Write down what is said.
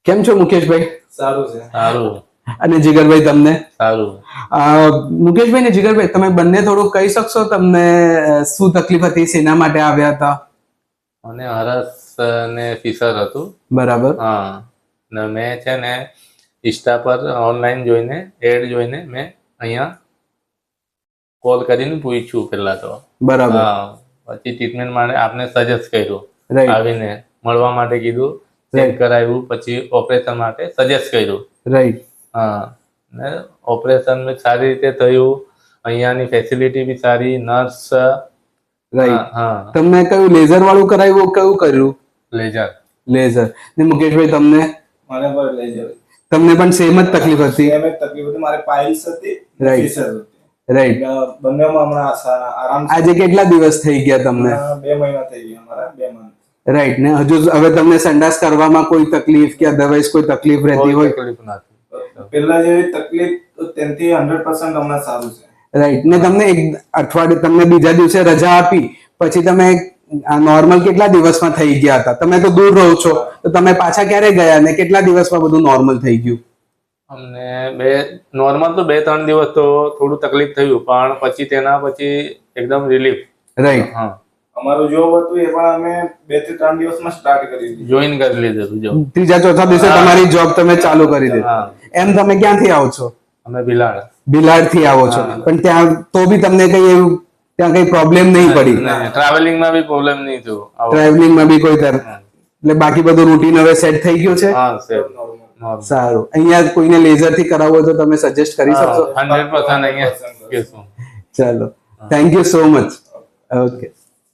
કેમ છો મુકેશભાઈ? સારું છે. સારું. અને જીગરભાઈ તમને? સારું. મુકેશભાઈ ને જીગરભાઈ તમે બંને થોડું કહી શકશો તમને શું તકલીફ હતી, શેના માટે આવ્યા હતા? મને હરસ ને ફિશર હતું. બરાબર. હા, ને મેં છે ને ઇન્સ્ટા પર ઓનલાઈન જોઈને એડ જોઈને મેં અહીંયા કોલ કરીને પૂછ્યું પેલા તો. બરાબર. હા, પછી ટ્રીટમેન્ટ માટે આપને સજેસ્ટ કર્યું. રાઈટ. આવીને મળવા માટે કીધું, ચેક કરાવ્યું, પછી ઓપરેશન માટે સજેસ્ટ કર્યું. રાઈટ. હા, ને ઓપરેશન સારી રીતે થયું. અહીંયાની ફેસિલિટી બી સારી, નર્સ. રાઈટ. હા. તમને કયું લેઝર વાળું કરાવ્યું, કયું કર્યું? લેઝર. લેઝર. ને મુકેશભાઈ તમને? મને પણ લેઝર. તમને પણ સેમ જ તકલીફ હતી? સેમ જ તકલીફ હતી. મારે પાઇલ્સ હતી, ફિશર હતી. રાઈટ. બંનેમાં હમણાં આરામ. આજે કેટલા દિવસ થઈ ગયા તમને? 2 મહિના થઈ ગયા મારા, 2 મહિના. રાઈટ. ને હજુ હવે તમને સંડાસ કરવામાં કોઈ તકલીફ કે અધરવાઇઝ કોઈ તકલીફ રહેતી હોય? તકલીફ નથી. પહેલા જેવી તકલીફ તેનાથી 100% હમણાં સારું છે. રાઈટ. ને તમને એક અઠવાડિયે તમને બીજા દિવસે રજા આપી પછી તમે નોર્મલ કેટલા દિવસમાં થઈ ગયા હતા? તમે તો દૂર રહો છો તો તમે પાછા ક્યારે ગયા ને કેટલા દિવસમાં બધું નોર્મલ થઈ ગયું? અમને નોર્મલ તો 2-3 દિવસ તો થોડું તકલીફ થયું, પણ પછી તેના પછી એકદમ રિલીફ. રાઈટ. હા, અમારું જોબ હતું એ પણ અમે 2 થી 3 દિવસમાં સ્ટાર્ટ કરી દીધું, જોઈન કરી લીધું જોબ. ત્રીજા ચોથા દિવસે તમારી જોબ તમે ચાલુ કરી દીધી. એમ તમે ક્યાંથી આવો છો? અમે ભિલાડ. ભિલાડ થી આવો છો, પણ ત્યાં તો બી તમને કઈ એવું ત્યાં કઈ પ્રોબ્લેમ નહીં પડી? ટ્રાવેલિંગમાં બી પ્રોબ્લેમ નહીં થયો. ટ્રાવેલિંગમાં બી કોઈ એટલે બાકી બધું રૂટીન હવે સેટ થઈ ગયું છે? હા, સેટ. સારું. અહીંયા કોઈને લેઝર થી કરાવવો તો તમે સજેસ્ટ કરી શકશો? 100% અહીંયા કહેશું. ચાલો, thank you so much. Okay.